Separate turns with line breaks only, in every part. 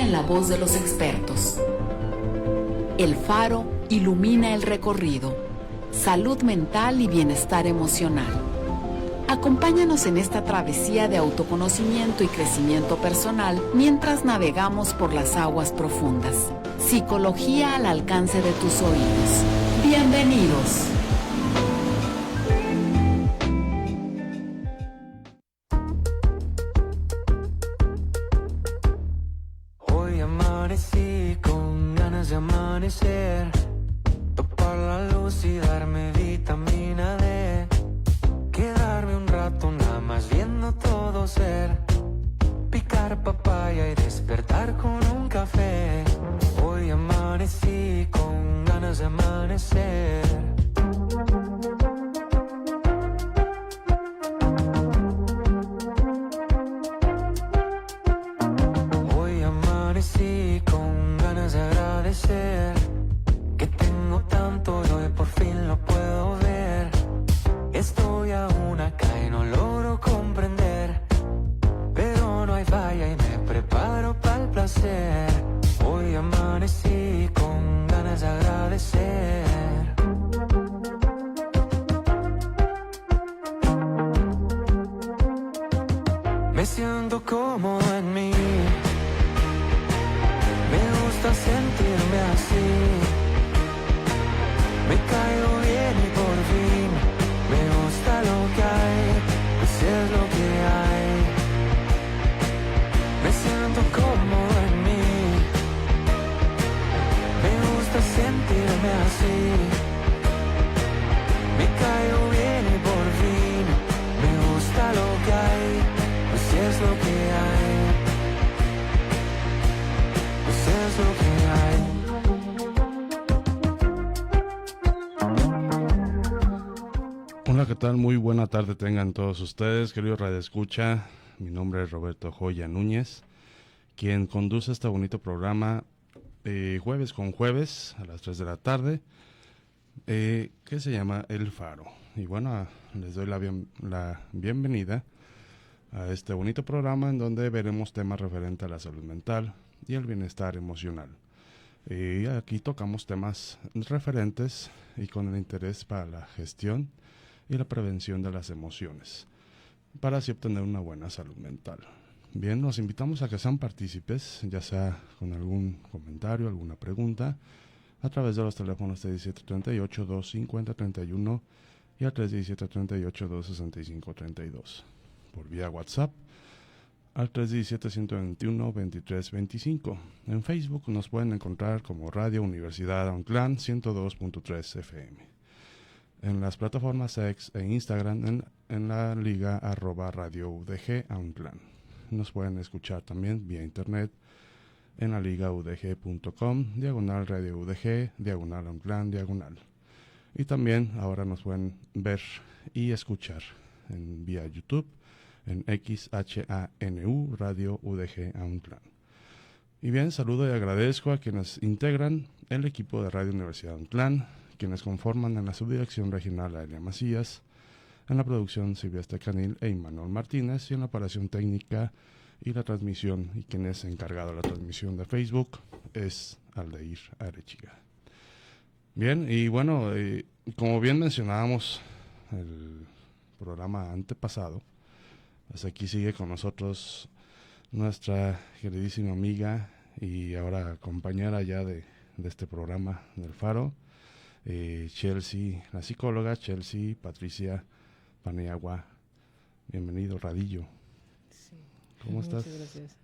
en la voz de los expertos. El Faro ilumina el recorrido. Salud mental y bienestar emocional. Acompáñanos en esta travesía de autoconocimiento y crecimiento personal mientras navegamos por las aguas profundas. Psicología al alcance de tus oídos. Bienvenidos.
Hoy amanecí con ganas de amanecer, topar la luz y darme vitamina D, quedarme un rato nada más viendo todo ser, picar papaya y despertar con un café. Hoy amanecí con ganas de amanecer. Hoy amanecí con ganas de agradecer que tengo tanto y hoy por fin lo puedo ver. Estoy aún acá y no logro comprender, pero no hay falla y me preparo para el placer. Hoy amanecí con ganas de agradecer. Me siento cómodo en mí, me gusta sentirme así, me caigo bien y por fin me gusta lo que hay, pues es lo que hay. Me siento cómodo en mí, me gusta sentirme así, me caigo bien y por fin me gusta lo que hay, pues es lo que hay, pues es lo que hay.
Hola, ¿qué tal? Muy buena tarde tengan todos ustedes, queridos radioescucha. Mi nombre es Roberto Joya Núñez, quien conduce este bonito programa jueves con jueves a las 3 de la tarde, que se llama El Faro. Y bueno, les doy la bienvenida a este bonito programa en donde veremos temas referentes a la salud mental y el bienestar emocional. Y aquí tocamos temas referentes y con el interés para la gestión y la prevención de las emociones, para así obtener una buena salud mental. Bien, los invitamos a que sean partícipes, ya sea con algún comentario, alguna pregunta, a través de los teléfonos 3738-250-31 y al 317-38-265-32. Por vía WhatsApp al 317-121-2325. En Facebook nos pueden encontrar como Radio Universidad Autlán 102.3 FM. En las plataformas X e Instagram en la liga @Radio UDG Autlán. Nos pueden escuchar también vía internet en la liga udg.com, /Radio UDG, /Autlán, /. Y también ahora nos pueden ver y escuchar en vía YouTube en XHANU Radio UDG Autlán. Y bien, saludo y agradezco a quienes integran el equipo de Radio Universidad Autlán, quienes conforman en la subdirección regional Aelia Macías, en la producción Silvestre Canil e Immanuel Martínez, y en la operación técnica y la transmisión, y quien es encargado de la transmisión de Facebook es Aldeir Arechiga. Bien, y bueno, como bien mencionábamos el programa antepasado, pues aquí sigue con nosotros nuestra queridísima amiga y ahora compañera ya de este programa del Faro, Chelsea, la psicóloga Chelsea Patricia Paniagua. Bienvenido, Radillo.
Sí.
¿Cómo estás?
Muchas gracias.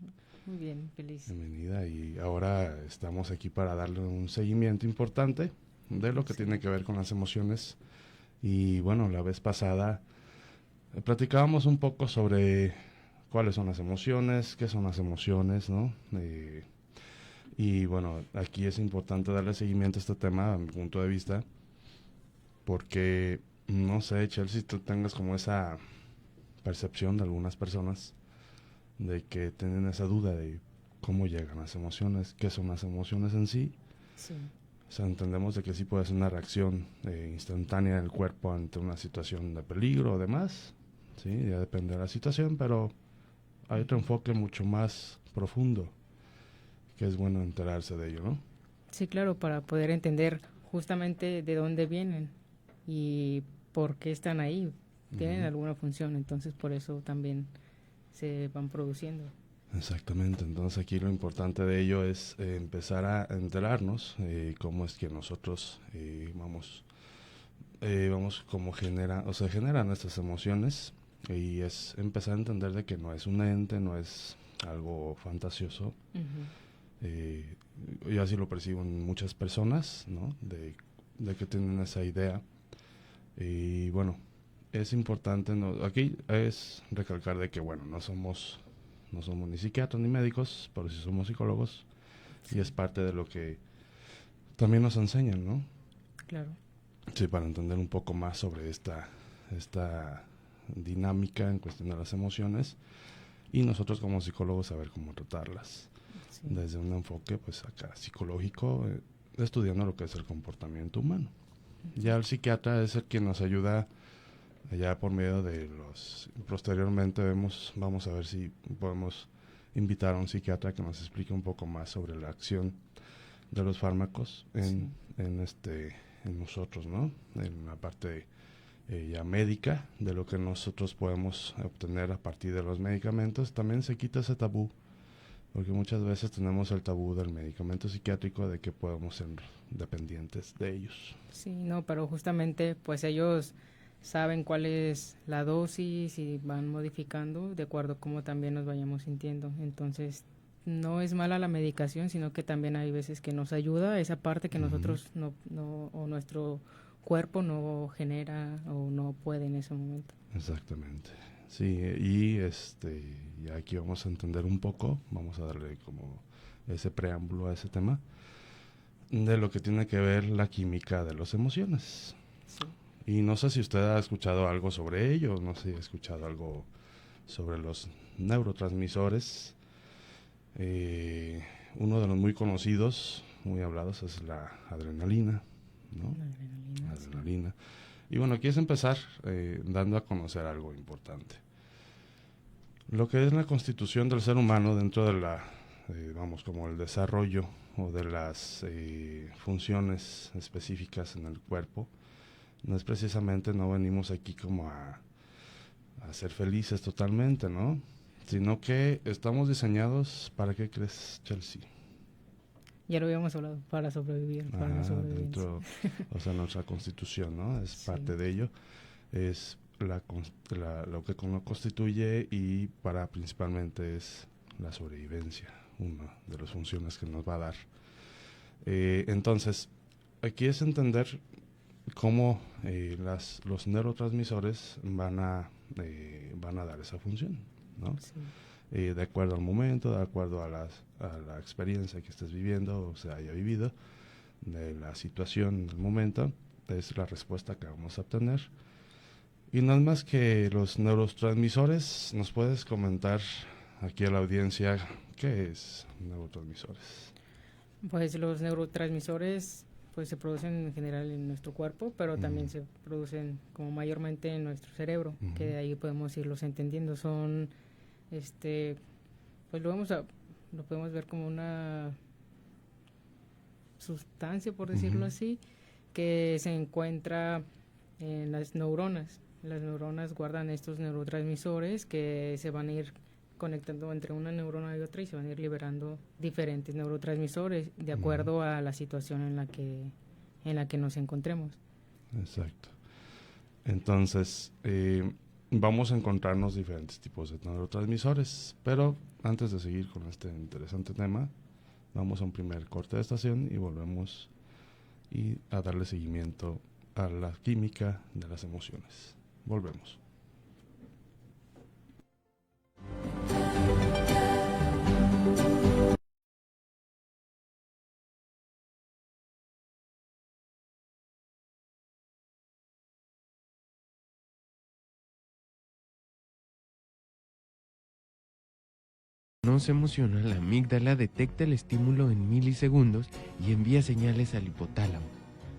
Muy bien, feliz.
Bienvenida, y ahora estamos aquí para darle un seguimiento importante de lo que tiene que ver con las emociones. Y bueno, la vez pasada platicábamos un poco sobre cuáles son las emociones, qué son las emociones, ¿no? Y bueno, aquí es importante darle seguimiento a este tema, a mi punto de vista, porque, no sé, Chelsea, tú tengas como esa percepción de algunas personas de que tienen esa duda de cómo llegan las emociones, qué son las emociones en sí.
Sí.
O sea, entendemos de que sí puede ser una reacción instantánea del cuerpo ante una situación de peligro o demás, sí, ya depende de la situación, pero hay otro enfoque mucho más profundo, que es bueno enterarse de ello, ¿no?
Sí, claro, para poder entender justamente de dónde vienen y por qué están ahí. Tienen alguna función, entonces por eso también se van produciendo.
Exactamente, entonces aquí lo importante de ello es empezar a enterarnos cómo es que nosotros vamos cómo se generan estas emociones, y es empezar a entender de que no es un ente, no es algo fantasioso. Yo así lo percibo en muchas personas, ¿no? De que tienen esa idea. Y bueno, es importante, aquí es recalcar de que bueno, no somos ni psiquiatras ni médicos, pero sí somos psicólogos, y es parte de lo que también nos enseñan, ¿no?
Claro.
Sí, para entender un poco más sobre esta dinámica en cuestión de las emociones, y nosotros como psicólogos saber cómo tratarlas desde un enfoque pues acá psicológico, estudiando lo que es el comportamiento humano. Ya el psiquiatra es el que nos ayuda ya por medio de posteriormente vamos a ver si podemos invitar a un psiquiatra que nos explique un poco más sobre la acción de los fármacos en nosotros, ¿no? En la parte ya médica, de lo que nosotros podemos obtener a partir de los medicamentos. También se quita ese tabú, porque muchas veces tenemos el tabú del medicamento psiquiátrico, de que podemos ser dependientes de ellos.
Sí, no, pero justamente pues ellos saben cuál es la dosis y van modificando de acuerdo a cómo también nos vayamos sintiendo. Entonces no es mala la medicación, sino que también hay veces que nos ayuda esa parte que nosotros o nuestro cuerpo no genera o no puede en ese momento.
Exactamente. Sí, y ya aquí vamos a entender un poco, vamos a darle como ese preámbulo a ese tema de lo que tiene que ver la química de las emociones.
Sí.
Y no sé si usted ha escuchado algo sobre ello, no sé si ha escuchado algo sobre los neurotransmisores. Uno de los muy conocidos, muy hablados, es la adrenalina, ¿no? La adrenalina. Sí. Y bueno, aquí es empezar dando a conocer algo importante. Lo que es la constitución del ser humano dentro de como el desarrollo o de las funciones específicas en el cuerpo. No es precisamente, no venimos aquí como a ser felices totalmente, ¿no? Sino que estamos diseñados, ¿para qué crees, Chelsea?
Ya lo habíamos hablado, para sobrevivir, para la sobrevivencia.
O sea, nuestra constitución, ¿no? Es parte de ello, es lo que nos constituye, y principalmente es la sobrevivencia, una de las funciones que nos va a dar. Entonces, aquí es entender cómo los neurotransmisores van a dar esa función, ¿no? Sí. De acuerdo al momento, de acuerdo a la experiencia que estés viviendo o se haya vivido, de la situación del momento, es la respuesta que vamos a obtener. Y no es más que los neurotransmisores. ¿Nos puedes comentar aquí a la audiencia qué es neurotransmisores?
Pues los neurotransmisores pues se producen en general en nuestro cuerpo, pero también se producen como mayormente en nuestro cerebro, que de ahí podemos irlos entendiendo. Son pues lo podemos ver como una sustancia, por decirlo así, que se encuentra en las neuronas. Las neuronas guardan estos neurotransmisores que se van a ir conectando entre una neurona y otra, y se van a ir liberando diferentes neurotransmisores de acuerdo a la situación en la que nos encontremos.
Exacto. Entonces, vamos a encontrarnos diferentes tipos de neurotransmisores, pero antes de seguir con este interesante tema, vamos a un primer corte de estación y volvemos a darle seguimiento a la química de las emociones. Volvemos.
Nos emociona, la amígdala detecta el estímulo en milisegundos y envía señales al hipotálamo.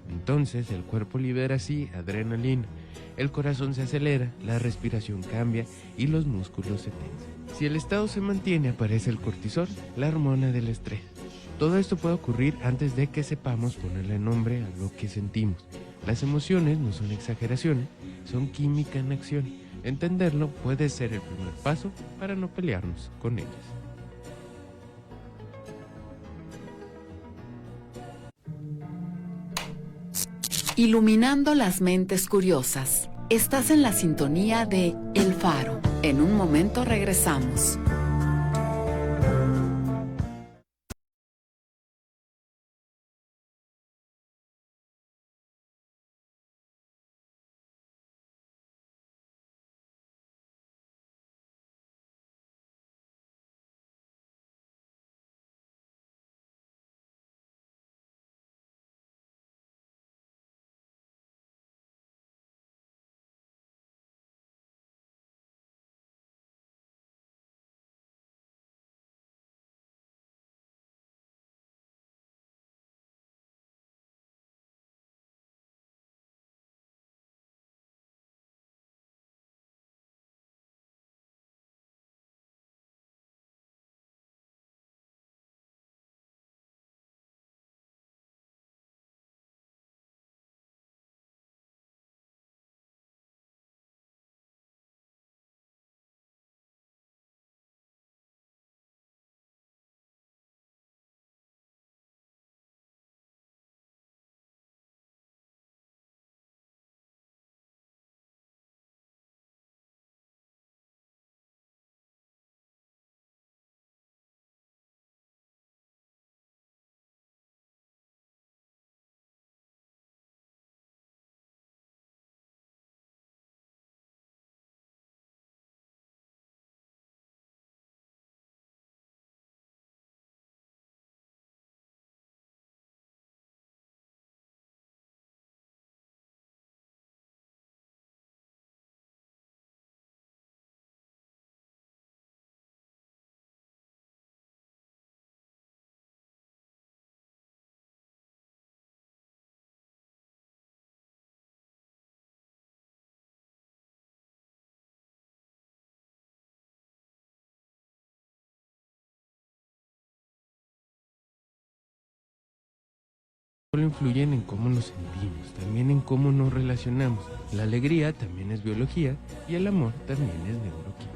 Entonces el cuerpo libera así adrenalina, el corazón se acelera, la respiración cambia y los músculos se tensan. Si el estado se mantiene, aparece el cortisol, la hormona del estrés. Todo esto puede ocurrir antes de que sepamos ponerle nombre a lo que sentimos. Las emociones no son exageraciones, son química en acción. Entenderlo puede ser el primer paso para no pelearnos con ellas.
Iluminando las mentes curiosas. Estás en la sintonía de El Faro. En un momento regresamos.
Solo influyen en cómo nos sentimos, también en cómo nos relacionamos. La alegría también es biología y el amor también es neuroquímica.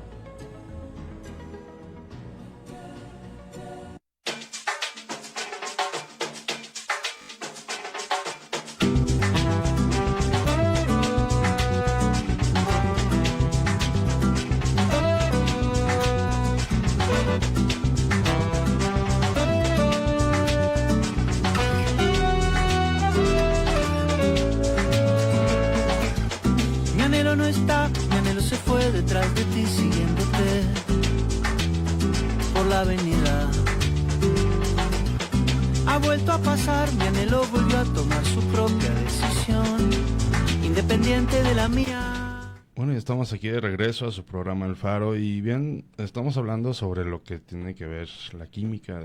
Bueno, y estamos aquí de regreso a su programa El Faro y bien, estamos hablando sobre lo que tiene que ver la química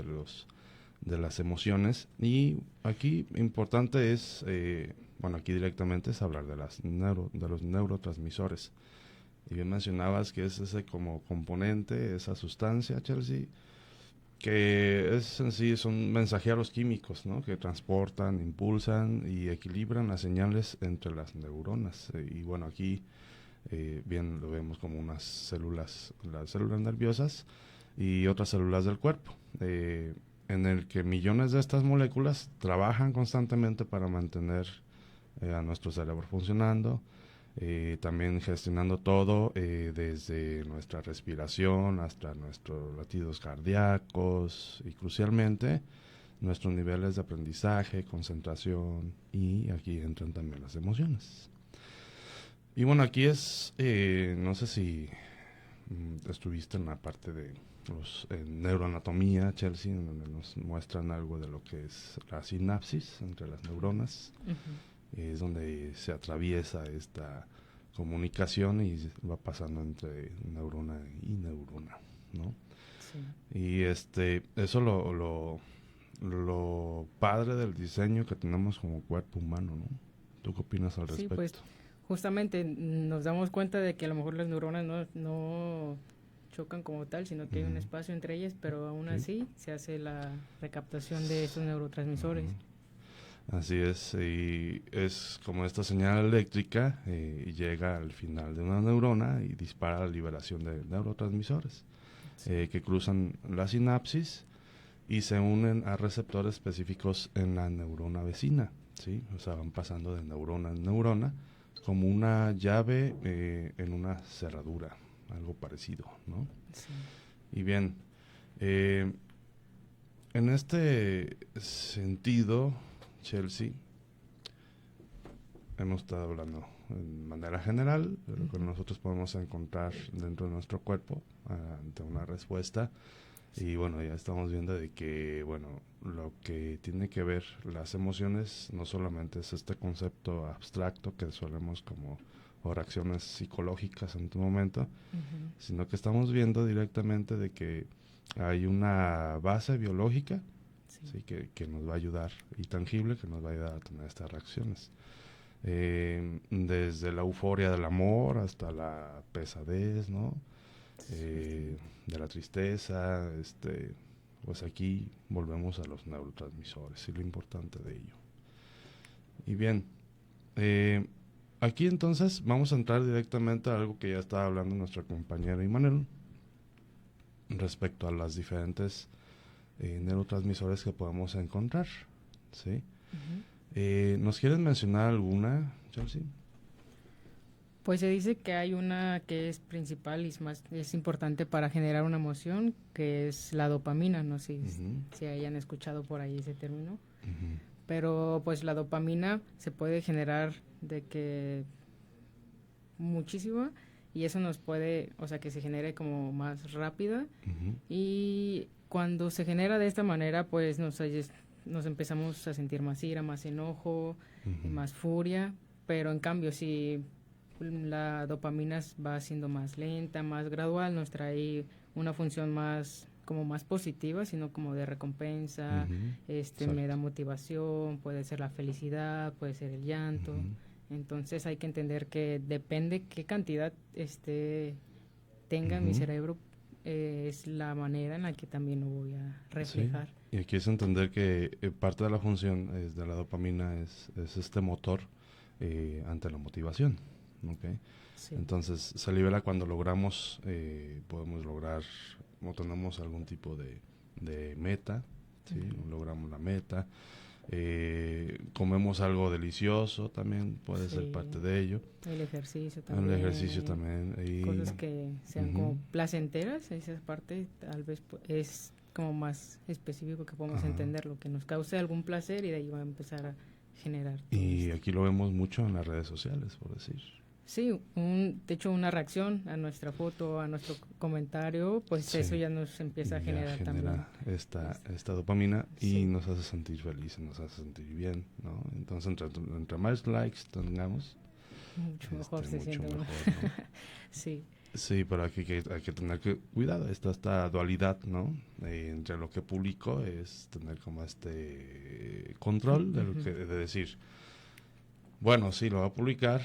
de las emociones y aquí importante es, aquí directamente es hablar de los neurotransmisores. Y bien mencionabas que es ese como componente, esa sustancia, Chelsea, que es en sí son mensajeros químicos, ¿no? Que transportan, impulsan y equilibran las señales entre las neuronas. Y bueno, aquí bien lo vemos como unas células, las células nerviosas y otras células del cuerpo, en el que millones de estas moléculas trabajan constantemente para mantener a nuestro cerebro funcionando, también gestionando todo desde nuestra respiración hasta nuestros latidos cardíacos y crucialmente nuestros niveles de aprendizaje, concentración y aquí entran también las emociones. Y bueno, aquí es, no sé si estuviste en la parte de los neuroanatomía, Chelsea, en donde nos muestran algo de lo que es la sinapsis entre las neuronas. Uh-huh. Es donde se atraviesa esta comunicación y va pasando entre neurona y neurona, ¿no? Sí. Y eso lo padre del diseño que tenemos como cuerpo humano, ¿no? ¿Tú qué opinas al respecto?
Pues justamente nos damos cuenta de que a lo mejor las neuronas no chocan como tal, sino que hay un espacio entre ellas, pero aún así se hace la recaptación de estos neurotransmisores.
Así es, y es como esta señal eléctrica y llega al final de una neurona y dispara la liberación de neurotransmisores que cruzan la sinapsis y se unen a receptores específicos en la neurona vecina, ¿sí? O sea, van pasando de neurona en neurona como una llave en una cerradura, algo parecido, ¿no?
Sí.
Y bien, en este sentido, Chelsea, hemos estado hablando en manera general de lo que nosotros podemos encontrar dentro de nuestro cuerpo ante una respuesta. Y bueno, ya estamos viendo de que, bueno, lo que tiene que ver las emociones no solamente es este concepto abstracto que solemos como, o reacciones psicológicas en tu momento, sino que estamos viendo directamente de que hay una base biológica, sí, que nos va a ayudar, y tangible, que nos va a ayudar a tener estas reacciones. Desde la euforia del amor hasta la pesadez, ¿no? De la tristeza, pues aquí volvemos a los neurotransmisores y lo importante de ello. Y bien, aquí entonces vamos a entrar directamente a algo que ya estaba hablando nuestra compañera Imanel respecto a las diferentes neurotransmisores que podemos encontrar, ¿sí? ¿Nos quieres mencionar alguna, Chelsea?
Pues se dice que hay una que es principal y es importante para generar una emoción, que es la dopamina. No sé si hayan escuchado por ahí ese término. Pero pues la dopamina se puede generar de que muchísima, y eso nos puede, o sea, que se genere como más rápida. Y cuando se genera de esta manera, pues nos empezamos a sentir más ira, más enojo, más furia. Pero en cambio, si la dopamina va siendo más lenta, más gradual, nos trae una función más como más positiva, sino como de recompensa, me da motivación, puede ser la felicidad, puede ser el llanto. Entonces hay que entender que depende qué cantidad tenga mi cerebro, es la manera en la que también lo voy a reflejar.
Sí. Y aquí es entender que parte de la función de la dopamina es este motor ante la motivación. Okay.
Sí.
Entonces se libera cuando logramos, podemos lograr o tenemos algún tipo de meta, ¿sí? Logramos la meta, comemos algo delicioso también, puede ser parte de ello.
El ejercicio también.
El ejercicio también. Y
cosas que sean como placenteras, esa parte tal vez es como más específico que podemos entender, lo que nos cause algún placer, y de ahí va a empezar a generar.
Y aquí lo vemos mucho en las redes sociales, por decir.
Sí, de hecho una reacción a nuestra foto, a nuestro comentario, pues eso ya nos empieza a generar también
esta dopamina y nos hace sentir felices, nos hace sentir bien, ¿no? Entonces entre más likes tengamos,
mucho mejor se siente
mejor, ¿no?
Sí.
Sí, pero aquí hay que tener cuidado, esta dualidad, ¿no? Entre lo que publico es tener como control de lo que de decir, bueno, sí, lo voy a publicar,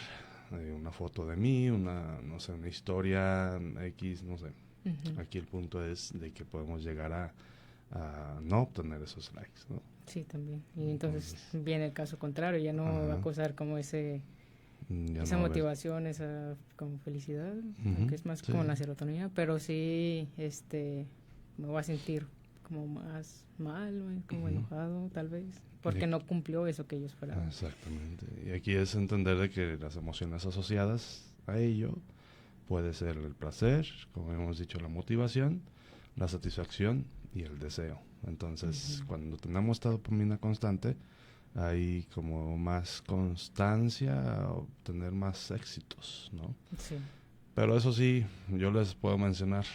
una foto de mí, una historia X, no sé. Aquí el punto es de que podemos llegar a no obtener esos likes, ¿no?
Sí, también. Y entonces viene el caso contrario, ya no va a causar como esa motivación, esa como felicidad, que es más como la serotonina, pero sí me voy a sentir como más mal, como enojado tal vez, porque no cumplió eso que ellos esperaban.
Exactamente. Y aquí es entender de que las emociones asociadas a ello puede ser el placer, como hemos dicho, la motivación, la satisfacción y el deseo. Entonces, cuando tenemos esta dopamina constante, hay como más constancia a obtener más éxitos, ¿no?
Sí.
Pero eso sí, yo les puedo mencionar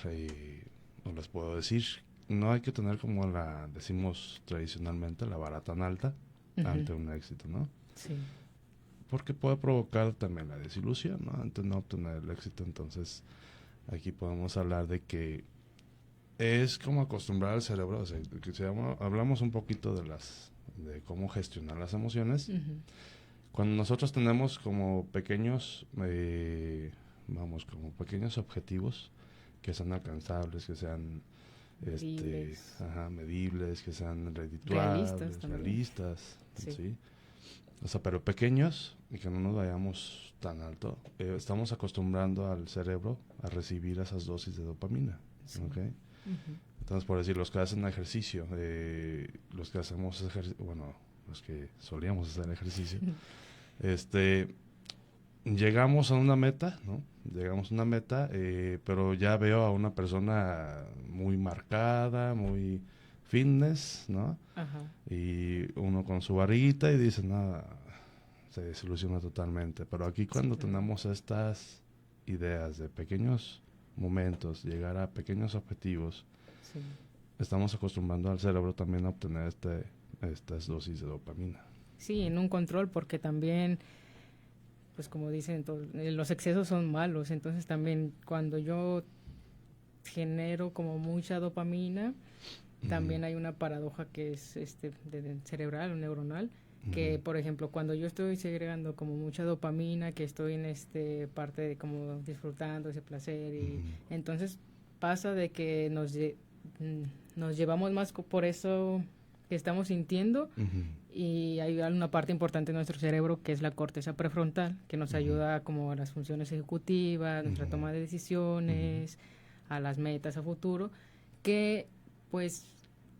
o les puedo decir, no hay que tener como decimos tradicionalmente, la vara tan alta ante un éxito, ¿no?
Sí.
Porque puede provocar también la desilusión, ¿no? Ante no obtener el éxito. Entonces, aquí podemos hablar de que es como acostumbrar al cerebro, o sea, que si hablamos un poquito de cómo gestionar las emociones. Cuando nosotros tenemos como pequeños, como pequeños objetivos que sean alcanzables, que sean medibles, que sean redituables, realistas, ¿sí? O sea, pero pequeños y que no nos vayamos tan alto. Estamos acostumbrando al cerebro a recibir esas dosis de dopamina, ¿okay?
Uh-huh.
Entonces, por decir, los que hacen ejercicio, los que hacemos los que solíamos hacer ejercicio, llegamos a una meta, ¿no? Llegamos a una meta, pero ya veo a una persona muy marcada, muy fitness, ¿no?
Ajá.
Y uno con su barriguita y dice, nada, se desilusiona totalmente. Pero aquí cuando tenemos estas ideas de pequeños momentos, llegar a pequeños objetivos, estamos acostumbrando al cerebro también a obtener estas dosis de dopamina.
Sí, en un control, porque también, pues como dicen, los excesos son malos. Entonces también cuando yo genero como mucha dopamina, también hay una paradoja que es cerebral o neuronal, que por ejemplo cuando yo estoy segregando como mucha dopamina, que estoy en parte de como disfrutando ese placer, y entonces pasa de que nos llevamos más por eso que estamos sintiendo, y hay una parte importante de nuestro cerebro que es la corteza prefrontal, que nos ayuda como a las funciones ejecutivas, nuestra toma de decisiones, a las metas a futuro, que pues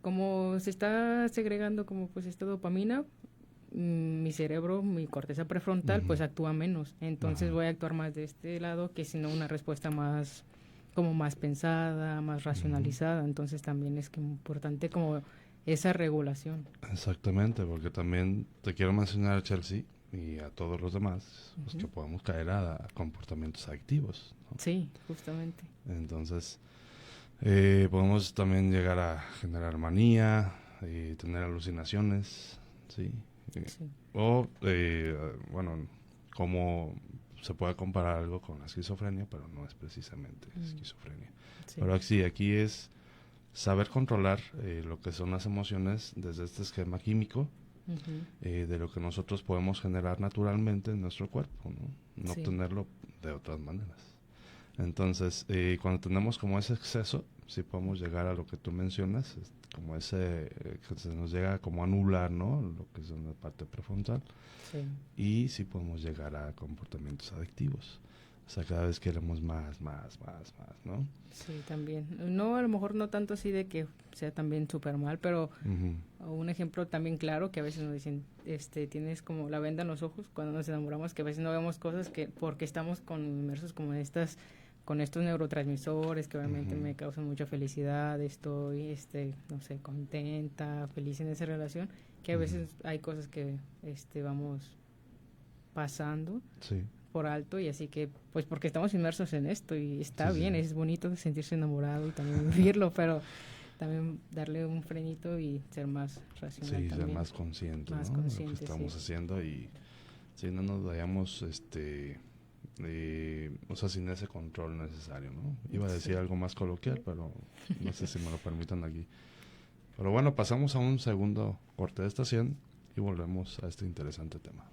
como se está segregando como pues esta dopamina, mi cerebro, mi corteza prefrontal pues actúa menos, entonces voy a actuar más de este lado, que sino una respuesta más como más pensada, más racionalizada. Entonces también es que importante como esa regulación.
Exactamente, porque también te quiero mencionar a Chelsea y a todos los demás, pues, que podemos caer a comportamientos adictivos, ¿no?
Sí, justamente.
Entonces podemos también llegar a generar manía y tener alucinaciones, ¿sí? O, bueno, como se puede comparar algo con la esquizofrenia, pero no es precisamente esquizofrenia. Sí. Pero sí, aquí es saber controlar lo que son las emociones desde este esquema químico, de lo que nosotros podemos generar naturalmente en nuestro cuerpo, no obtenerlo de otras maneras. Entonces, cuando tenemos como ese exceso, sí podemos llegar a lo que tú mencionas, como ese que se nos llega como a anular, ¿no? Lo que es una parte prefrontal. Sí. Y sí podemos llegar a comportamientos adictivos. O sea, cada vez queremos más, ¿no?
Sí, también. No, a lo mejor no tanto así de que sea también súper mal, pero un ejemplo también claro que a veces nos dicen, tienes como la venda en los ojos cuando nos enamoramos, que a veces no vemos cosas que porque estamos inmersos como en con estos neurotransmisores que obviamente me causan mucha felicidad, estoy, no sé, contenta, feliz en esa relación, que a veces hay cosas que vamos pasando por alto, y así que, pues porque estamos inmersos en esto y está bien, es bonito sentirse enamorado y también vivirlo, pero también darle un frenito y ser más racional.
Sí,
también.
Ser más consciente,
más
¿no?
consciente,
Lo que estamos haciendo, y si no nos vayamos, o sea, sin ese control necesario, ¿no? Iba a decir algo más coloquial, pero no sé si me lo permitan aquí. Pero bueno, pasamos a un segundo corte de estación y volvemos a este interesante tema.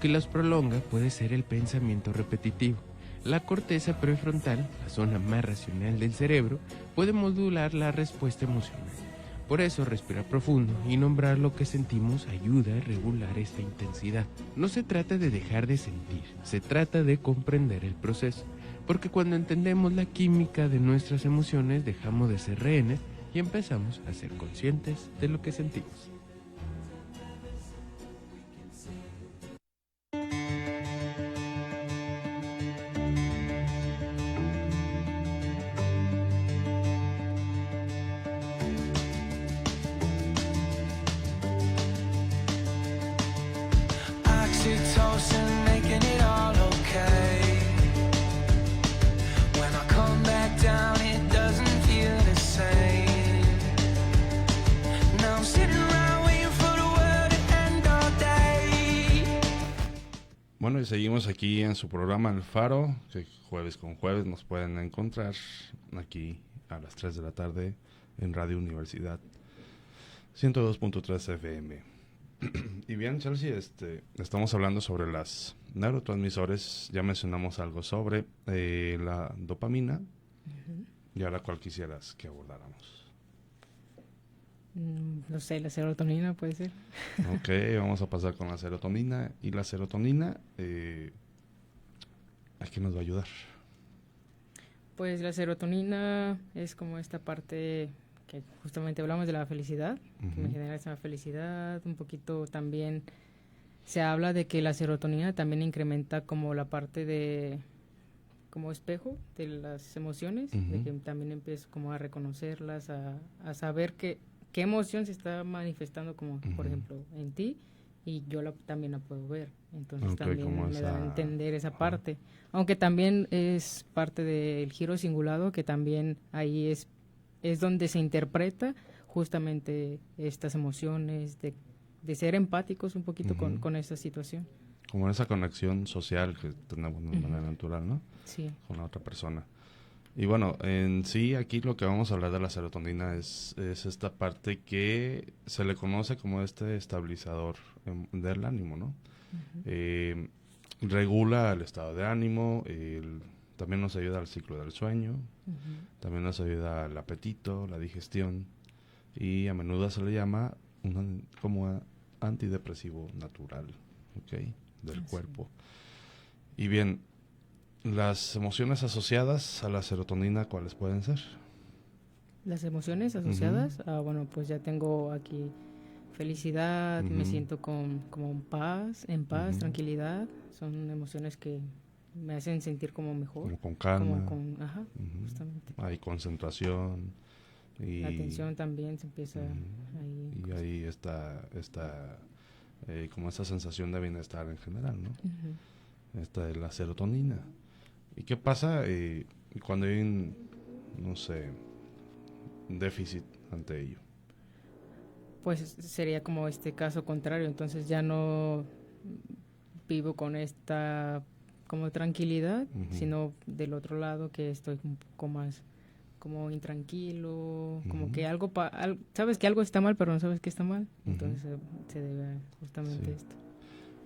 Que las prolonga puede ser el pensamiento repetitivo. La corteza prefrontal, la zona más racional del cerebro, puede modular la respuesta emocional. Por eso, respirar profundo y nombrar lo que sentimos ayuda a regular esta intensidad. No se trata de dejar de sentir, se trata de comprender el proceso. Porque cuando entendemos la química de nuestras emociones, dejamos de ser rehenes y empezamos a ser conscientes de lo que sentimos.
Oxytocin making it all okay. When I come back down, it doesn't feel the same. Now I'm sitting around waiting for the world to end all day.
Bueno, y seguimos aquí en su programa El Faro, que jueves con jueves nos pueden encontrar aquí a las 3 de la tarde en Radio Universidad 102.3 FM. Y bien, Chelsea, estamos hablando sobre las neurotransmisores. Ya mencionamos algo sobre la dopamina, y ahora cuál quisieras que abordáramos.
No sé, la serotonina puede ser.
Ok, vamos a pasar con la serotonina. Y la serotonina, ¿a qué nos va a ayudar?
Pues la serotonina es como esta parte que justamente hablamos de la felicidad, que me genera esa felicidad. Un poquito también se habla de que la serotonina también incrementa como la parte de como espejo de las emociones, de que también empiezo como a reconocerlas, a saber qué emoción se está manifestando, como por ejemplo en ti, y yo también la puedo ver. Entonces también me da a entender esa parte, aunque también es parte del giro cingulado, que también ahí es donde se interpreta justamente estas emociones, de ser empáticos un poquito con esta situación.
Como esa conexión social que tenemos de manera natural, ¿no?
Sí.
Con la otra persona. Y bueno, en sí aquí lo que vamos a hablar de la serotonina es esta parte que se le conoce como este estabilizador del ánimo, ¿no? Regula el estado de ánimo, también nos ayuda al ciclo del sueño, también nos ayuda al apetito, la digestión, y a menudo se le llama como antidepresivo natural, ¿ok? Del cuerpo. Y bien, las emociones asociadas a la serotonina, ¿cuáles pueden ser?
Las emociones asociadas, bueno, pues ya tengo aquí felicidad, me siento como en paz, tranquilidad. Son emociones que me hacen sentir como mejor.
Como con calma.
Justamente.
Hay concentración. Y
la atención también se empieza ahí.
Y ahí está como esa sensación de bienestar en general, ¿no? Esta es la serotonina. ¿Y qué pasa cuando hay un déficit ante ello?
Pues sería como este caso contrario, entonces ya no vivo con esta como tranquilidad, sino del otro lado, que estoy un poco más como intranquilo, como que algo sabes que algo está mal, pero no sabes que está mal, entonces se debe justamente a esto.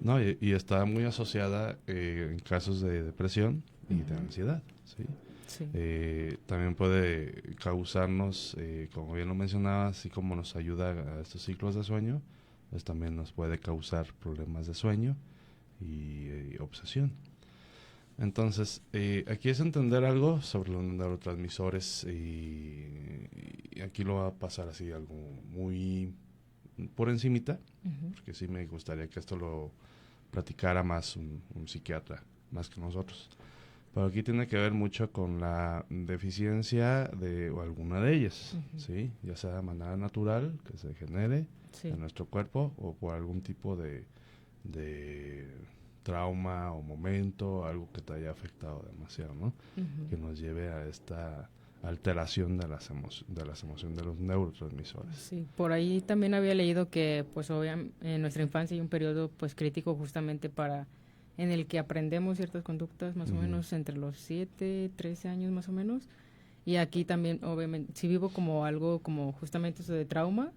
No, y está muy asociada en casos de depresión y de ansiedad, ¿sí?
Sí.
También puede causarnos, como bien lo mencionaba, así como nos ayuda a estos ciclos de sueño, pues también nos puede causar problemas de sueño y obsesión. Entonces, aquí es entender algo sobre los neurotransmisores, y aquí lo va a pasar así algo muy por encimita, porque sí me gustaría que esto lo platicara más un psiquiatra, más que nosotros. Pero aquí tiene que ver mucho con la deficiencia de alguna de ellas, ¿sí? Ya sea de manera natural, que se genere en nuestro cuerpo, o por algún tipo de trauma o momento, algo que te haya afectado demasiado, ¿no? Que nos lleve a esta alteración de las emociones, de los neurotransmisores.
Sí, por ahí también había leído que pues en nuestra infancia hay un periodo pues crítico justamente en el que aprendemos ciertas conductas más o menos entre los 7, 13 años más o menos, y aquí también obviamente si vivo como algo como justamente eso de trauma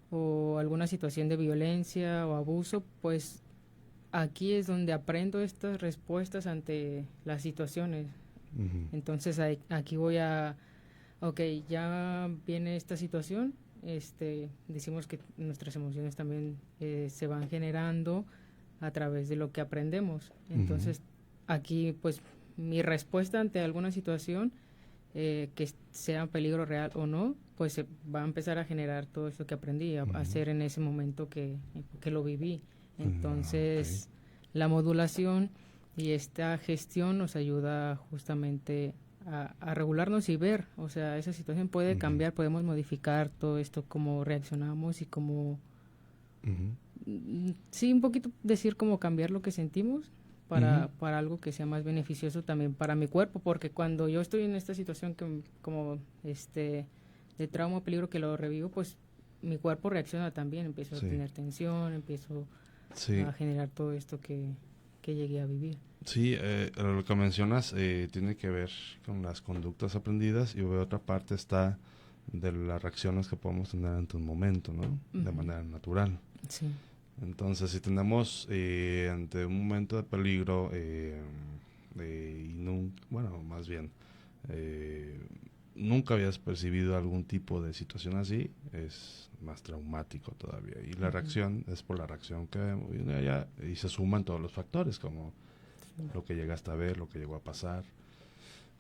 o alguna situación de violencia o abuso, pues aquí es donde aprendo estas respuestas ante las situaciones. Entonces aquí voy ya viene esta situación, decimos que nuestras emociones también se van generando a través de lo que aprendemos. Entonces aquí pues mi respuesta ante alguna situación, que sea un peligro real o no, pues se va a empezar a generar todo esto que aprendí a hacer en ese momento que lo viví. Entonces, la modulación y esta gestión nos ayuda justamente a regularnos y ver, o sea, esa situación puede cambiar, podemos modificar todo esto, cómo reaccionamos y cómo, sí, un poquito decir cómo cambiar lo que sentimos para algo que sea más beneficioso también para mi cuerpo, porque cuando yo estoy en esta situación que como de trauma o peligro que lo revivo, pues mi cuerpo reacciona también, empiezo a tener tensión, empiezo a generar todo esto que llegué a vivir.
Sí, lo que mencionas tiene que ver con las conductas aprendidas y otra parte está de las reacciones que podemos tener ante un momento, ¿no? De manera natural.
Sí.
Entonces, si tenemos ante un momento de peligro más bien nunca habías percibido algún tipo de situación así, es más traumático todavía. Y la reacción es por la reacción que y se suman todos los factores, como lo que llegaste a ver, lo que llegó a pasar,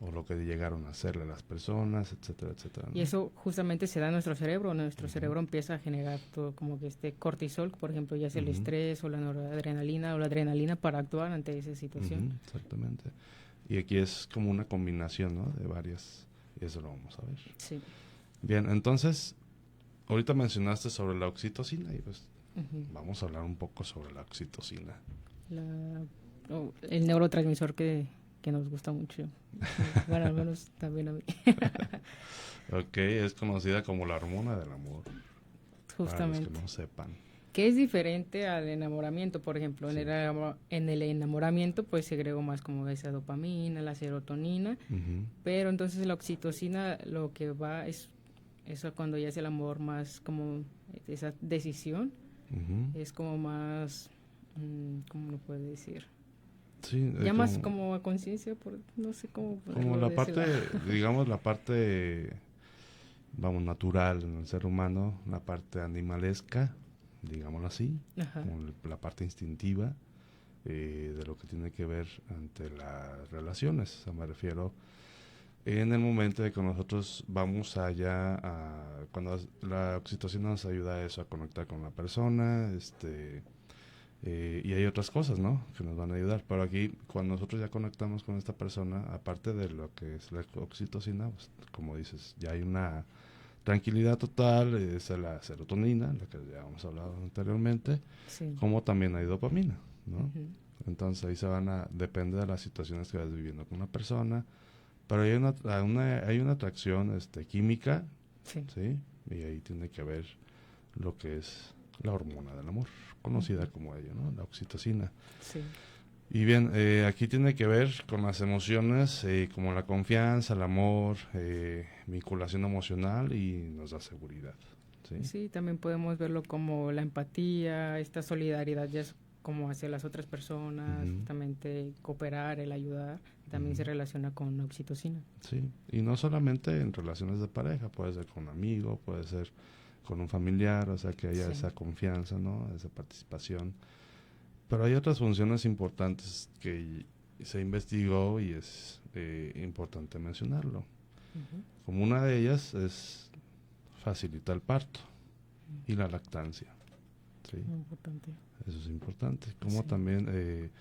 o lo que llegaron a hacerle a las personas, etcétera, etcétera, ¿no?
Y eso justamente se da en nuestro cerebro. Nuestro cerebro empieza a generar todo como que este cortisol, por ejemplo, ya sea el estrés o la noradrenalina o la adrenalina para actuar ante esa situación.
Exactamente. Y aquí es como una combinación, ¿no? De varias, y eso lo vamos a ver.
Sí.
Bien, entonces, ahorita mencionaste sobre la oxitocina y pues vamos a hablar un poco sobre la oxitocina.
El neurotransmisor que nos gusta mucho. Bueno, al menos también a mí.
Ok, es conocida como la hormona del amor.
Justamente.
Para los que no sepan.
Que es diferente al enamoramiento, por ejemplo. En el enamoramiento pues segregó más como esa dopamina, la serotonina, pero entonces la oxitocina lo que va es eso cuando ya es el amor más como esa decisión, es como más, ¿cómo lo puede decir?
Sí,
ya más como a conciencia, no sé cómo
como la parte, digamos, la parte, vamos, natural en el ser humano, la parte animalesca, digámoslo así, como la parte instintiva de lo que tiene que ver ante las relaciones. O sea, me refiero en el momento de que nosotros vamos allá cuando la oxitocina nos ayuda a eso, a conectar con la persona, y hay otras cosas, ¿no?, que nos van a ayudar. Pero aquí, cuando nosotros ya conectamos con esta persona, aparte de lo que es la oxitocina, pues, como dices, ya hay una tranquilidad total, es la serotonina, la que ya hemos hablado anteriormente, como también hay dopamina, ¿no? Entonces ahí depende de las situaciones que vas viviendo con una persona, pero hay una atracción química, ¿sí? Y ahí tiene que ver lo que es la hormona del amor, conocida como ello, ¿no? La oxitocina.
Sí.
Y bien, aquí tiene que ver con las emociones, como la confianza, el amor, vinculación emocional, y nos da seguridad.
Sí, también podemos verlo como la empatía, esta solidaridad ya es como hacia las otras personas, justamente cooperar, el ayudar, también se relaciona con la oxitocina.
Sí, y no solamente en relaciones de pareja, puede ser con un amigo, puede ser con un familiar, o sea, que haya esa confianza, ¿no?, esa participación. Pero hay otras funciones importantes que se investigó y es importante mencionarlo. Como una de ellas es facilitar el parto y la lactancia. ¿Sí?
Muy importante.
Eso es importante. Como también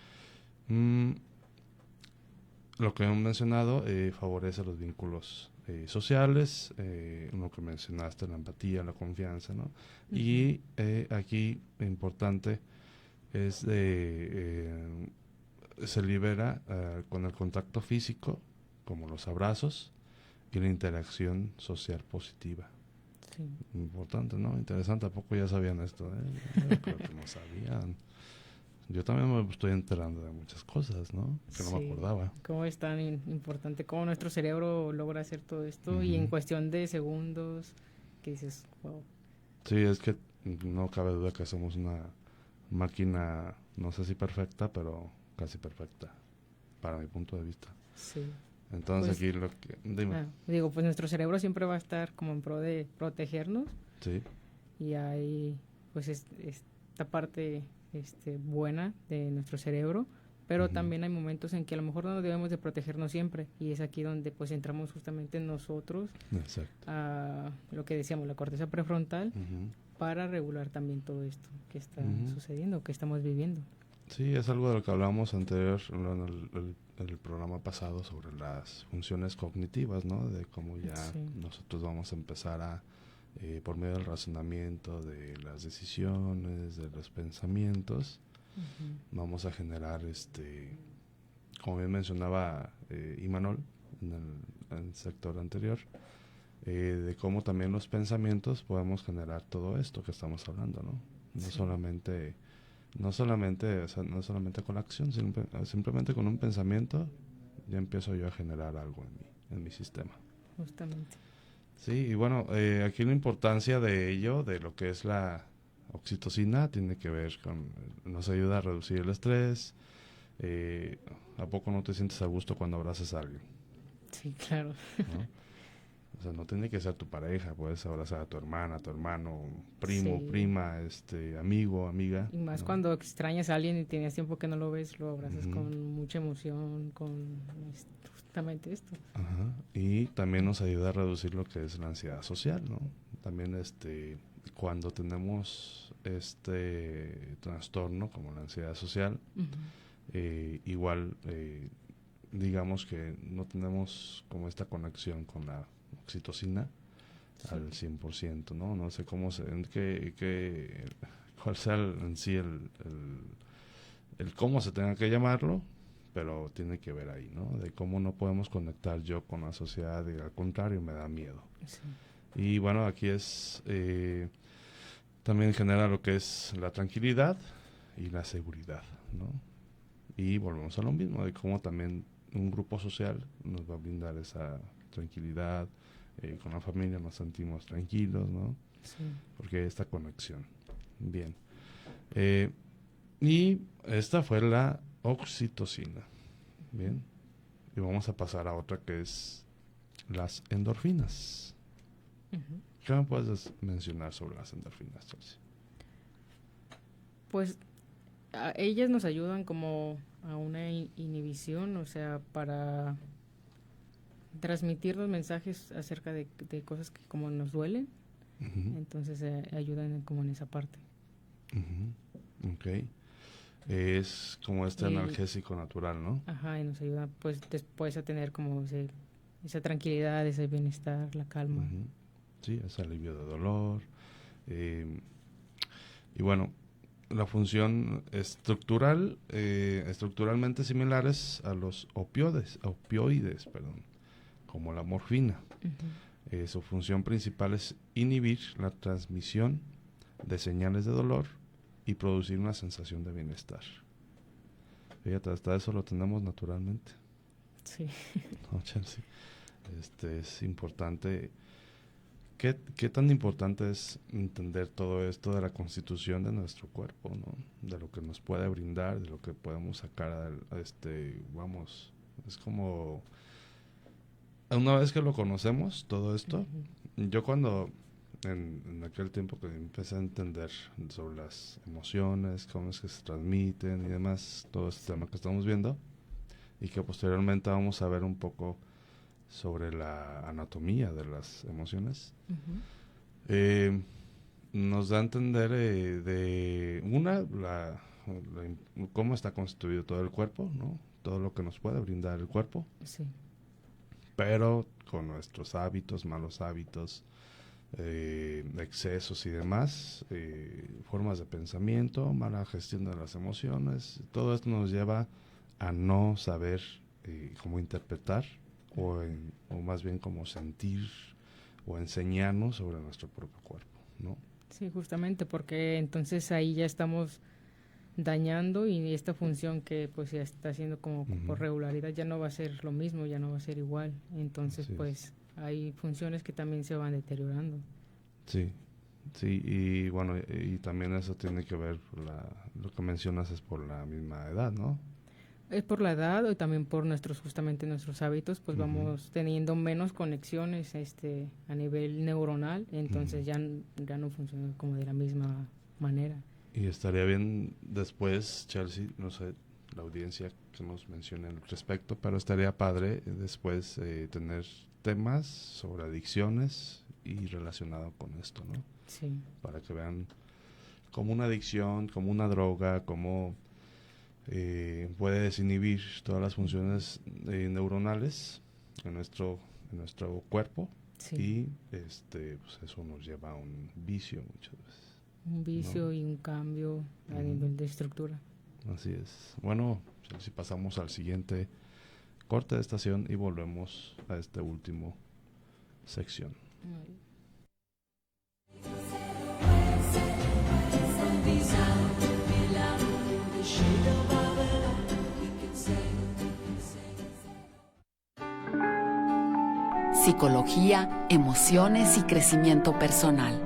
lo que hemos mencionado favorece los vínculos sociales, lo que mencionaste, la empatía, la confianza, ¿no? Y aquí importante es se libera con el contacto físico, como los abrazos y la interacción social positiva. Sí. Importante, ¿no? Interesante. ¿A poco ya sabían esto? Yo creo que no sabían. Yo también me estoy enterando de muchas cosas, ¿no?, que no me acordaba.
Cómo es tan importante, cómo nuestro cerebro logra hacer todo esto y en cuestión de segundos que dices, wow.
Sí, es que no cabe duda que somos una máquina, no sé si perfecta, pero casi perfecta, para mi punto de vista. Sí. Entonces
pues,
aquí lo que... Dime.
Pues nuestro cerebro siempre va a estar como en pro de protegernos.
Sí.
Y hay pues esta parte buena de nuestro cerebro pero
Ujú.
también hay momentos en que a lo mejor no debemos de protegernos siempre, y es aquí donde pues entramos justamente nosotros
Exacto.
a lo que decíamos, la corteza prefrontal,
Ujú.
para regular también todo esto que está
Ujú.
sucediendo, que estamos viviendo.
Sí, es algo de lo que hablamos anterior en el programa pasado sobre las funciones cognitivas, ¿no? De cómo ya
Sí.
nosotros vamos a empezar a, por medio del razonamiento, de las decisiones, de los pensamientos,
Ujú.
vamos a generar, como bien mencionaba Imanol en el sector anterior, de cómo también los pensamientos podemos generar todo esto que estamos hablando, ¿no? No
Sí.
solamente, o sea, no solamente con la acción, simplemente con un pensamiento ya empiezo yo a generar algo en mi sistema.
Justamente.
Sí, y bueno, aquí la importancia de ello, de lo que es la oxitocina, tiene que ver con, nos ayuda a reducir el estrés. ¿A poco no te sientes a gusto cuando abrazas a alguien?
Sí, claro.
¿No? O sea, no tiene que ser tu pareja, puedes abrazar a tu hermana, a tu hermano, primo,
Sí.
prima, amigo, amiga.
Y más
¿no?
cuando extrañas a alguien y tienes tiempo que no lo ves, lo abrazas
Ujú.
con mucha emoción, con justamente esto.
Ajá. Y también nos ayuda a reducir lo que es la ansiedad social, ¿no? También cuando tenemos este trastorno como la ansiedad social,
Ujú.
igual digamos que no tenemos como esta conexión con la oxitocina
Sí.
al 100%, ¿no? No sé cómo cuál sea en sí el cómo se tenga que llamarlo, pero tiene que ver ahí, ¿no? De cómo no podemos conectar yo con la sociedad y al contrario me da miedo.
Sí.
Y bueno, aquí es también genera lo que es la tranquilidad y la seguridad, ¿no? Y volvemos a lo mismo, de cómo también un grupo social nos va a brindar esa tranquilidad, con la familia nos sentimos tranquilos, ¿no?
Sí.
Porque hay esta conexión. Bien. Y esta fue la oxitocina. Bien. Y vamos a pasar a otra que es las endorfinas.
Ujú.
¿Qué me puedes mencionar sobre las endorfinas, Chelsea?
Pues ellas nos ayudan como a una inhibición, o sea, para transmitir los mensajes acerca de cosas que como nos duelen,
Ujú,
entonces ayudan como en esa parte.
ujú. Ok. Es como este
Y-
analgésico natural, ¿no?
Ajá, y nos ayuda pues después a tener como esa tranquilidad, ese bienestar, la calma.
Ujú. Sí, es alivio de dolor. eh, y bueno, la función estructuralmente similares a los opioides, perdón, como la morfina.
Ujú.
Su función principal es inhibir la transmisión de señales de dolor y producir una sensación de bienestar. Fíjate, hasta eso lo tenemos naturalmente.
Sí.
¿No, Chelsea? Es importante. ¿Qué tan importante es entender todo esto de la constitución de nuestro cuerpo, ¿no? De lo que nos puede brindar, de lo que podemos sacar, vamos, es como, una vez que lo conocemos, todo esto,
Ujú.
yo cuando, en aquel tiempo que empecé a entender sobre las emociones, cómo es que se transmiten y demás, todo este tema que estamos viendo, y que posteriormente vamos a ver un poco sobre la anatomía de las emociones,
Ujú.
nos da a entender cómo está constituido todo el cuerpo, ¿no? Todo lo que nos puede brindar el cuerpo,
Sí.
pero con nuestros hábitos, malos hábitos, excesos y demás, formas de pensamiento, mala gestión de las emociones, todo esto nos lleva a no saber cómo interpretar o más bien cómo sentir o enseñarnos sobre nuestro propio cuerpo, ¿no?
Sí, justamente porque entonces ahí ya estamos dañando, y esta función que pues ya está haciendo como por
Ujú.
regularidad ya no va a ser lo mismo, ya no va a ser igual. Entonces
Así es.
pues hay funciones que también se van deteriorando.
Sí, sí, y bueno, y también eso tiene que ver, lo que mencionas es por la misma edad, ¿no?
Es por la edad o también por justamente nuestros hábitos, pues
Ujú.
vamos teniendo menos conexiones a nivel neuronal, entonces
Ujú.
ya no funciona como de la misma manera.
Y estaría bien después, Chelsea, no sé, la audiencia que nos mencione al respecto, pero estaría padre después tener temas sobre adicciones y relacionado con esto, ¿no?
Sí.
Para que vean como una adicción, como una droga, como puede desinhibir todas las funciones neuronales en nuestro cuerpo.
Sí.
Y pues eso nos lleva a un vicio muchas veces.
Un vicio, ¿no? Y un cambio a nivel de estructura.
Así es. Bueno, si pasamos al siguiente corte de estación y volvemos a esta última sección.
Psicología, emociones y crecimiento personal.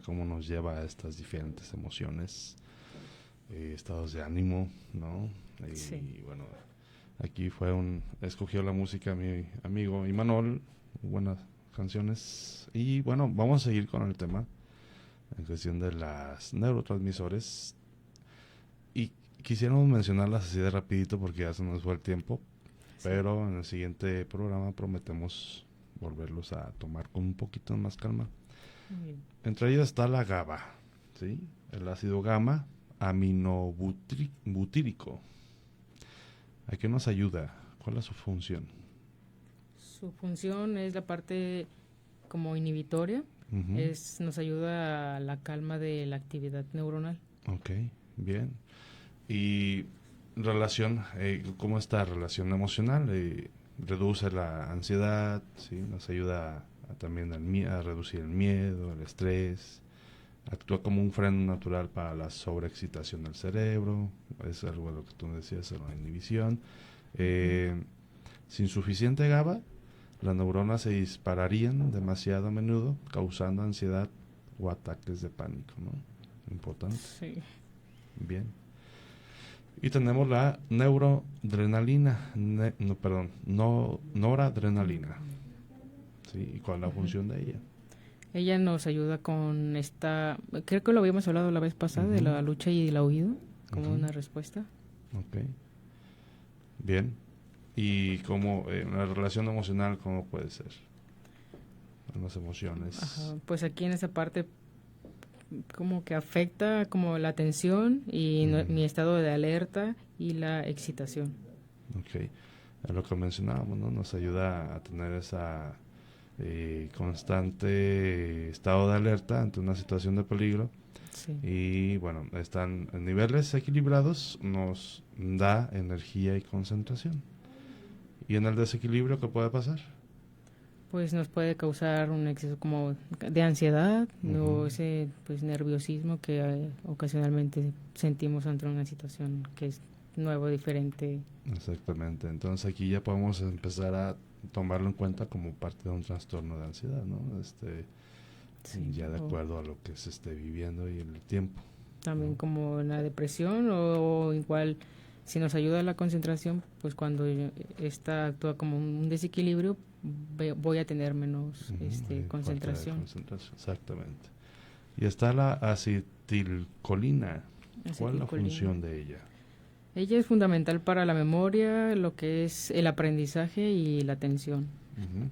Cómo nos lleva a estas diferentes emociones, estados de ánimo, ¿no?
Sí.
Y bueno, aquí escogió la música mi amigo Imanol, buenas canciones. Y bueno, vamos a seguir con el tema en cuestión de las neurotransmisores. Y quisiéramos mencionarlas así de rapidito porque ya se nos fue el tiempo, pero en el siguiente programa prometemos volverlos a tomar con un poquito más calma. Entre ellas está la GABA, ¿sí? El ácido gamma aminobutírico. ¿A qué nos ayuda? ¿Cuál es su función?
Su función es la parte como inhibitoria, nos ayuda a la calma de la actividad neuronal.
Ok, bien. Y relación, ¿cómo está? Relación emocional, reduce la ansiedad, ¿sí? Nos ayuda también a reducir el miedo, el estrés, actúa como un freno natural para la sobreexcitación del cerebro, es algo de lo que tú me decías, la inhibición. Sin suficiente GABA, las neuronas se dispararían demasiado a menudo, causando ansiedad o ataques de pánico, ¿no? Importante.
Sí.
Bien. Y tenemos la noradrenalina. ¿Sí? ¿Y cuál es la función de ella?
Ella nos ayuda con creo que lo habíamos hablado la vez pasada, de la lucha y la huida, como una respuesta.
Ok. Bien. ¿Y cómo, la relación emocional, cómo puede ser? Las emociones.
Ajá, pues aquí en esa parte como que afecta como la atención y mi estado de alerta y la excitación.
Ok. Lo que mencionábamos, ¿no? Nos ayuda a tener esa constante estado de alerta ante una situación de peligro.
Sí.
Y bueno, están en niveles equilibrados, nos da energía y concentración. ¿Y en el desequilibrio qué puede pasar?
Pues nos puede causar un exceso como de ansiedad
Ujú.
o ese pues nerviosismo que ocasionalmente sentimos ante una situación que es nuevo, diferente.
Exactamente. Entonces aquí ya podemos empezar a tomarlo en cuenta como parte de un trastorno de ansiedad, ¿no?
Sí.
Ya de
O
acuerdo a lo que se esté viviendo y el tiempo,
también
¿no?
como en la depresión o igual si nos ayuda la concentración, pues cuando esta actúa como un desequilibrio, voy a tener menos
Ujú, falta de
concentración.
concentración, exactamente. Y está la acetilcolina. ¿Cuál es la
Acetilcolina.
función de ella?
Ella es fundamental para la memoria, lo que es el aprendizaje y la atención.
Ujú.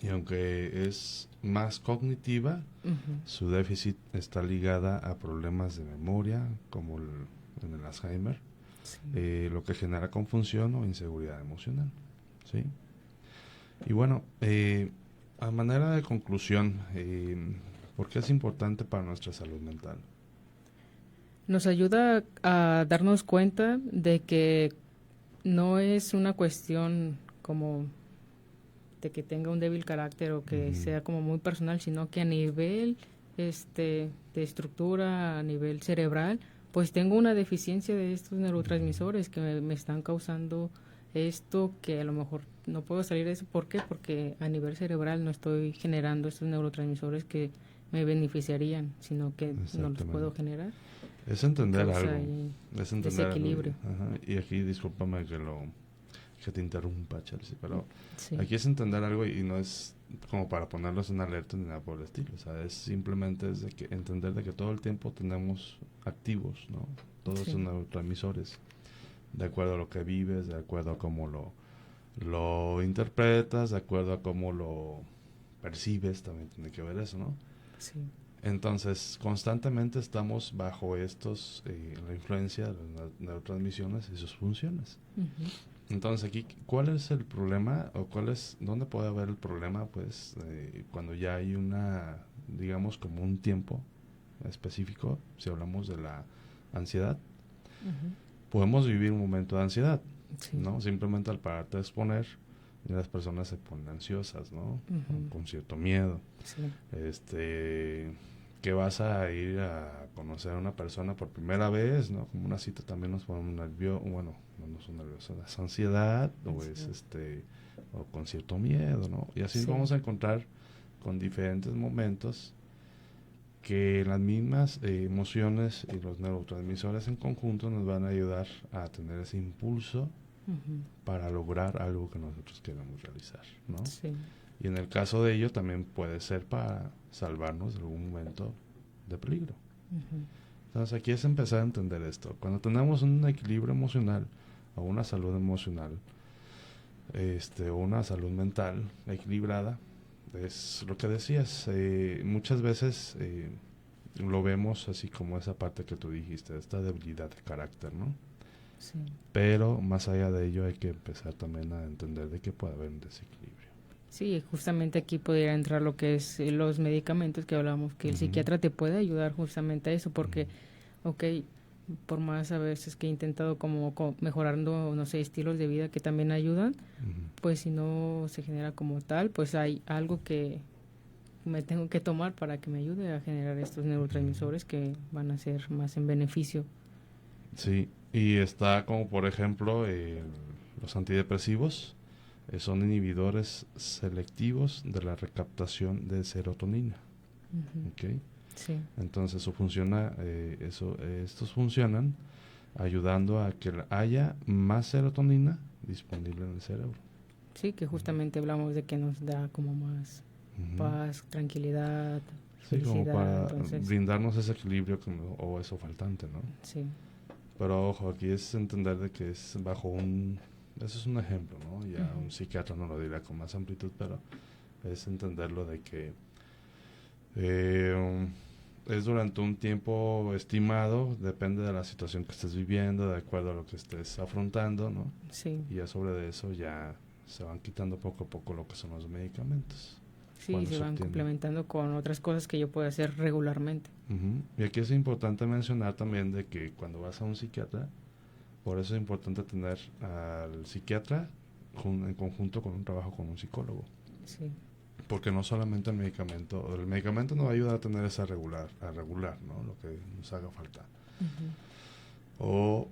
Y aunque es más cognitiva,
Ujú.
su déficit está ligada a problemas de memoria, como en el Alzheimer,
Sí.
lo que genera confusión o inseguridad emocional, ¿sí? Y bueno, a manera de conclusión, ¿por qué es importante para nuestra salud mental?
Nos ayuda a darnos cuenta de que no es una cuestión como de que tenga un débil carácter o que
Ujú.
sea como muy personal, sino que a nivel de estructura, a nivel cerebral, pues tengo una deficiencia de estos neurotransmisores que me están causando esto, que a lo mejor no puedo salir de eso. ¿Por qué? Porque a nivel cerebral no estoy generando estos neurotransmisores que me beneficiarían, sino que no los puedo
Exactamente.
generar
Es
y
entender
causa
algo,
ahí
es entender algo.
desequilibrio.
Ajá. Y aquí discúlpame que te interrumpa, Chelsea, pero
Sí.
aquí es entender algo y no es como para ponerlos en alerta ni nada por el estilo. O sea, es simplemente es de que entender de que todo el tiempo tenemos activos, ¿no? Todos
Sí.
esos neurotransmisores, de acuerdo a lo que vives, de acuerdo a cómo lo interpretas, de acuerdo a cómo lo percibes, también tiene que ver eso, ¿no?
Sí.
Entonces, constantemente estamos bajo la influencia de las neurotransmisiones y sus funciones.
Ujú.
Entonces aquí, ¿cuál es el problema o dónde puede haber el problema? Pues cuando ya hay digamos como un tiempo específico, si hablamos de la ansiedad,
Ujú.
podemos vivir un momento de ansiedad,
Sí.
¿no? Simplemente al pararte a exponer, y las personas se ponen ansiosas, ¿no?
Ujú.
Con cierto miedo.
Sí.
Que vas a ir a conocer a una persona por primera vez, ¿no? Como una cita también nos ponemos nerviosos, bueno, no son nerviosos, es ansiedad o es o con cierto miedo, ¿no? Y así
Sí.
vamos a encontrar con diferentes momentos que las mismas emociones y los neurotransmisores en conjunto nos van a ayudar a tener ese impulso
Ujú.
para lograr algo que nosotros queremos realizar, ¿no?
Sí.
Y en el caso de ello también puede ser para salvarnos de algún momento de peligro.
Ujú.
Entonces aquí es empezar a entender esto. Cuando tenemos un equilibrio emocional o una salud emocional, o una salud mental equilibrada, es lo que decías. Muchas veces lo vemos así como esa parte que tú dijiste, esta debilidad de carácter, ¿no?
Sí.
Pero más allá de ello hay que empezar también a entender de que puede haber un desequilibrio.
Sí, justamente aquí podría entrar lo que es los medicamentos que hablamos, que el
Ujú.
psiquiatra te puede ayudar justamente a eso, porque,
Ujú.
ok, por más a veces que he intentado como mejorando, no sé, estilos de vida que también ayudan,
Ujú.
pues si no se genera como tal, pues hay algo que me tengo que tomar para que me ayude a generar estos neurotransmisores que van a ser más en beneficio.
Sí, y está como por ejemplo los antidepresivos son inhibidores selectivos de la recaptación de serotonina.
Ujú.
¿Ok?
Sí.
Entonces estos funcionan ayudando a que haya más serotonina disponible en el cerebro.
Sí, que justamente hablamos de que nos da como más
Ujú.
paz, tranquilidad,
Sí, como
felicidad,
para
entonces,
brindarnos ese equilibrio o eso faltante, ¿no?
sí.
Pero ojo, aquí es entender de que es eso es un ejemplo, ¿no? Ya
Ujú.
un psiquiatra no lo dirá con más amplitud, pero es entenderlo de que eh, es durante un tiempo estimado, depende de la situación que estés viviendo, de acuerdo a lo que estés afrontando, ¿no?
Sí.
Y ya sobre eso ya se van quitando poco a poco lo que son los medicamentos.
Sí,
cuando
se van
obtienen.
complementando con otras cosas que yo puedo hacer regularmente.
Ujú. Y aquí es importante mencionar también de que cuando vas a un psiquiatra, por eso es importante tener al psiquiatra en conjunto con un trabajo con un psicólogo.
Sí.
Porque no solamente el medicamento nos ayuda a tener esa regular, ¿no? Lo que nos haga falta.
Ujú.
O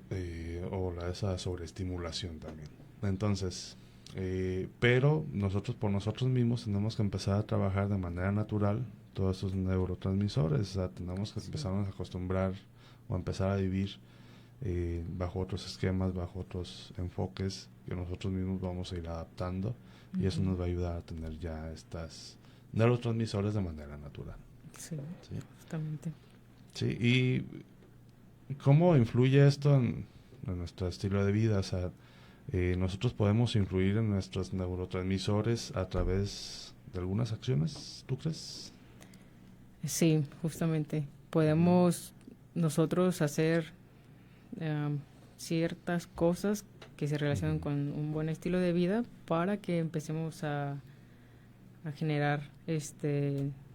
esa sobreestimulación también. Entonces, pero nosotros por nosotros mismos tenemos que empezar a trabajar de manera natural todos esos neurotransmisores. O sea, tenemos que empezarnos a acostumbrar o empezar a vivir bajo otros esquemas, bajo otros enfoques que nosotros mismos vamos a ir adaptando. Y eso nos va a ayudar a tener ya estas neurotransmisores de manera natural.
Sí,
Sí.
justamente.
Sí, y ¿cómo influye esto en nuestro estilo de vida? O sea, nosotros podemos influir en nuestros neurotransmisores a través de algunas acciones, ¿tú crees?
Sí, justamente. Podemos nosotros hacer ciertas cosas que se relacionan con un buen estilo de vida para que empecemos a generar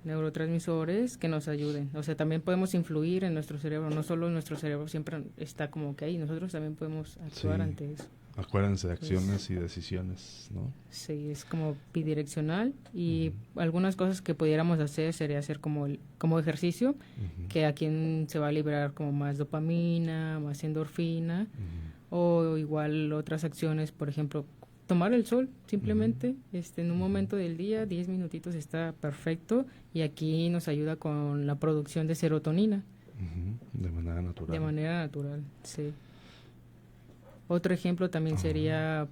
neurotransmisores que nos ayuden. O sea, también podemos influir en nuestro cerebro, no solo nuestro cerebro siempre está como que ahí, nosotros también podemos actuar ante eso.
Acuérdense de acciones y decisiones, ¿no?
Sí, es como bidireccional y algunas cosas que pudiéramos hacer sería hacer como ejercicio, que a quien se va a liberar como más dopamina, más endorfina, o igual otras acciones, por ejemplo, tomar el sol simplemente en un momento del día, 10 minutitos está perfecto, y aquí nos ayuda con la producción de serotonina.
De manera natural.
De manera natural, sí. Otro ejemplo también sería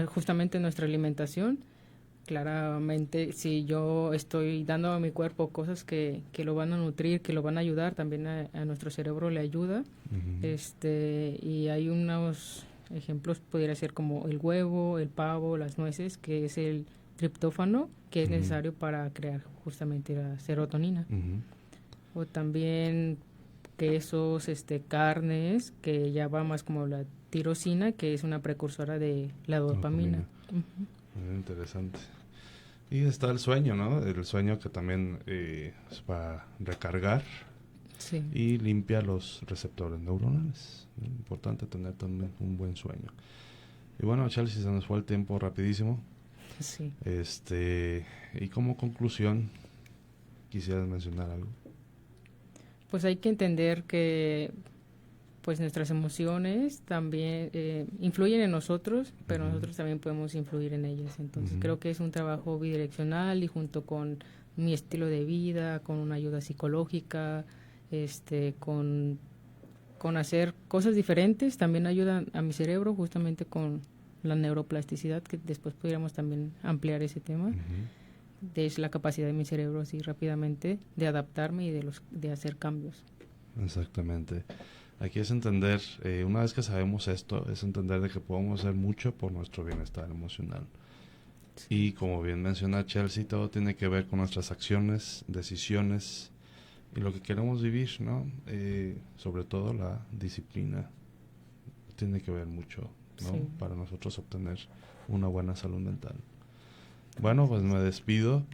justamente nuestra alimentación. Claramente, si yo estoy dando a mi cuerpo cosas que lo van a nutrir, que lo van a ayudar, también a nuestro cerebro le ayuda. Y hay unos ejemplos, podría ser como el huevo, el pavo, las nueces, que es el triptófano, que es necesario para crear justamente la serotonina. O también quesos, carnes, que ya va más como la tirosina, que es una precursora de la dopamina.
Muy interesante. Y está el sueño, ¿no? El sueño que también es para recargar y limpia los receptores neuronales. Es importante tener también un buen sueño. Y bueno, Chelsea, se nos fue el tiempo rapidísimo.
Sí.
Y como conclusión, ¿quisieras mencionar algo?
Pues hay que entender que pues nuestras emociones también influyen en nosotros, pero nosotros también podemos influir en ellas. Entonces creo que es un trabajo bidireccional, y junto con mi estilo de vida, con una ayuda psicológica, con hacer cosas diferentes, también ayuda a mi cerebro, justamente con la neuroplasticidad, que después pudiéramos también ampliar ese tema. Es la capacidad de mi cerebro así rápidamente de adaptarme y de hacer cambios.
Exactamente. Aquí es entender, una vez que sabemos esto, es entender de que podemos hacer mucho por nuestro bienestar emocional. Sí. Y como bien menciona Chelsea, todo tiene que ver con nuestras acciones, decisiones y lo que queremos vivir, ¿no? Sobre todo la disciplina tiene que ver mucho, ¿no? Sí. Para nosotros obtener una buena salud mental. Bueno, pues me despido.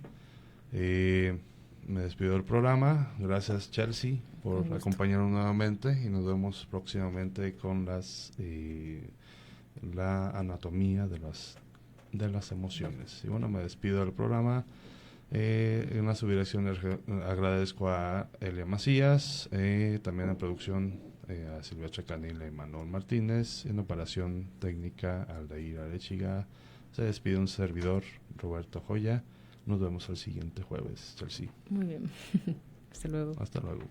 Me despido del programa. Gracias, Chelsea, por acompañarnos nuevamente, y nos vemos próximamente con la anatomía de las emociones. Y bueno, me despido del programa. En la subdirección agradezco a Elia Macías, también en producción a Silvestre Canila y Manuel Martínez, en operación técnica Aldair Arechiga. Se despide un servidor, Roberto Joya. Nos vemos el siguiente jueves, Chelsea.
Muy bien. Hasta luego.
Hasta luego.